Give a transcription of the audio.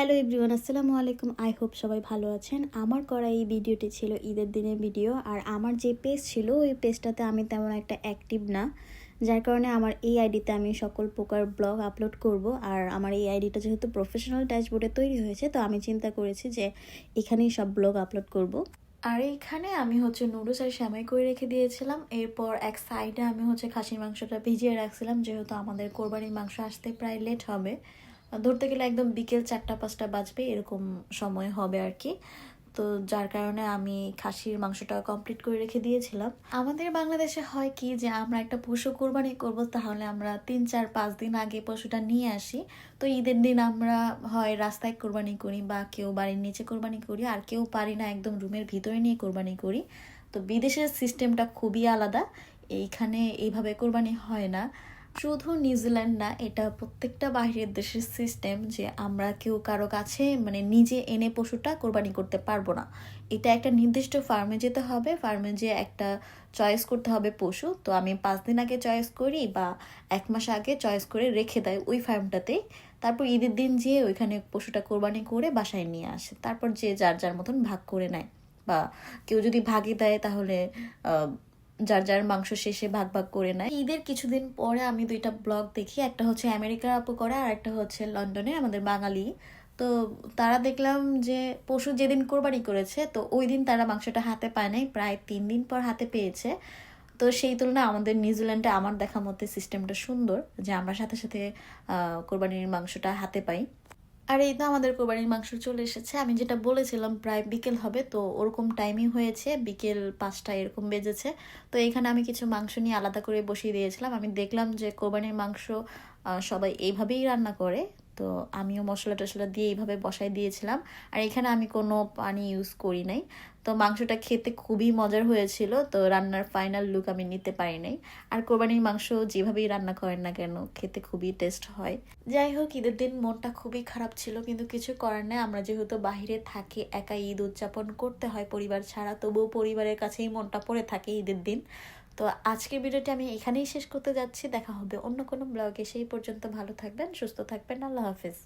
Hello everyone, আসসালামু আলাইকুম। I hope সবাই ভালো আছেন। আমার করা এই ভিডিওটি ছিল ঈদের দিনের ভিডিও। আর আমার যে পেজ ছিল ওই পেজটাতে আমি তেমন একটা অ্যাক্টিভ না, যার কারণে আমার এই আইডিতে আমি সকল প্রকার ব্লগ আপলোড করব। আর আমার এই আইডিটা যেহেতু প্রফেশনাল ড্যাশবোর্ডে তৈরি হয়েছে, তো আমি চিন্তা করেছি যে এখানেই সব ব্লগ আপলোড করব। আর এইখানে আমি নুডলস আর সেমাই করে রেখে দিয়েছিলাম। এরপর এক সাইডে আমি খাসির মাংসটা ভিজিয়ে রাখছিলাম, যেহেতু আমাদের কোরবানির মাংস আসতে প্রায় লেট হবে। ধরতে গেলে একদম বিকেল 4টা-5টা বাজবে এরকম সময় হবে আর কি। তো যার কারণে আমি খাসির মাংসটা কমপ্লিট করে রেখে দিয়েছিলাম। আমাদের বাংলাদেশে হয় কি যে আমরা একটা পশু কোরবানি করব, তাহলে আমরা 3-4-5 দিন আগে পশুটা নিয়ে আসি। তো ঈদের দিন আমরা হয় রাস্তায় কোরবানি করি বা কেউ বাড়ির নিচে কোরবানি করি, আর কেউ পারি না একদম রুমের ভিতরে নিয়ে কোরবানি করি। তো বিদেশের সিস্টেমটা খুবই আলাদা, এইখানে এইভাবে কোরবানি হয় না। শুধু নিউজিল্যান্ড না, এটা প্রত্যেকটা বাইরের দেশের সিস্টেম যে আমরা কেউ কারো কাছে নিজে এনে পশুটা কোরবানি করতে পারবো না। এটা একটা নির্দিষ্ট ফার্মে যেতে হবে, ফার্মে যেয়ে একটা চয়েস করতে হবে পশু। তো আমি 5 দিন আগে চয়েস করি বা 1 মাস আগে চয়েস করে রেখে দেয় ওই ফার্মটাতেই। তারপর ঈদের দিন যেয়ে ওইখানে পশুটা কোরবানি করে বাসায় নিয়ে আসে, তারপর যে যার যার মতন ভাগ করে নেয়। বা কেউ যদি ভাগে দেয় তাহলে যার যার মাংস শেষে ভাগ ভাগ করে নেয়। ঈদের কিছুদিন পরে আমি 2টা ব্লগ দেখি, একটা আমেরিকার আপু করে আর একটা লন্ডনে আমাদের বাঙালি। তো তারা দেখলাম যে পশু যেদিন কোরবানি করেছে, তো ওই দিন তারা মাংসটা হাতে পায় নাই, প্রায় 3 দিন পর হাতে পেয়েছে। তো সেই তুলনায় আমাদের নিউজিল্যান্ডে আমার দেখা মতে সিস্টেমটা সুন্দর, যে আমরা সাথে সাথে কোরবানির মাংসটা হাতে পাই। আর এই তো আমাদের কোরবানির মাংস চলে এসেছে। আমি যেটা বলেছিলাম প্রায় বিকেল হবে, তো ওরকম টাইমই হয়েছে, বিকেল 5টা এরকম বেজেছে। তো এখানে আমি কিছু মাংস নিয়ে আলাদা করে বসিয়ে দিয়েছিলাম। আমি দেখলাম যে কোরবানির মাংস সবাই এইভাবেই রান্না করে, তো আমিও মশলা টশলা দিয়ে এইভাবে বসাই দিয়েছিলাম। আর এখানে আমি কোনো পানি ইউজ করি নাই। তো মাংসটা খেতে খুবই মজার হয়েছিল। তো রান্নার ফাইনাল লুক আমি নিতে পারি নাই। আর কোরবানির মাংস যেভাবেই রান্না করেন না কেন, খেতে খুবই টেস্ট হয়। যাই হোক, ঈদের দিন মনটা খুবই খারাপ ছিল, কিন্তু কিছু করার নেই। আমরা যেহেতু বাইরে থাকি, একা ঈদ উদযাপন করতে হয় পরিবার ছাড়া, তবুও পরিবারের কাছেই মনটা পড়ে থাকে ঈদের দিন। তো আজকের ভিডিওটি আমি এখানেই শেষ করতে যাচ্ছি। দেখা হবে অন্য কোনো ব্লগে। সেই পর্যন্ত ভালো থাকবেন, সুস্থ থাকবেন। আল্লাহ হাফেজ।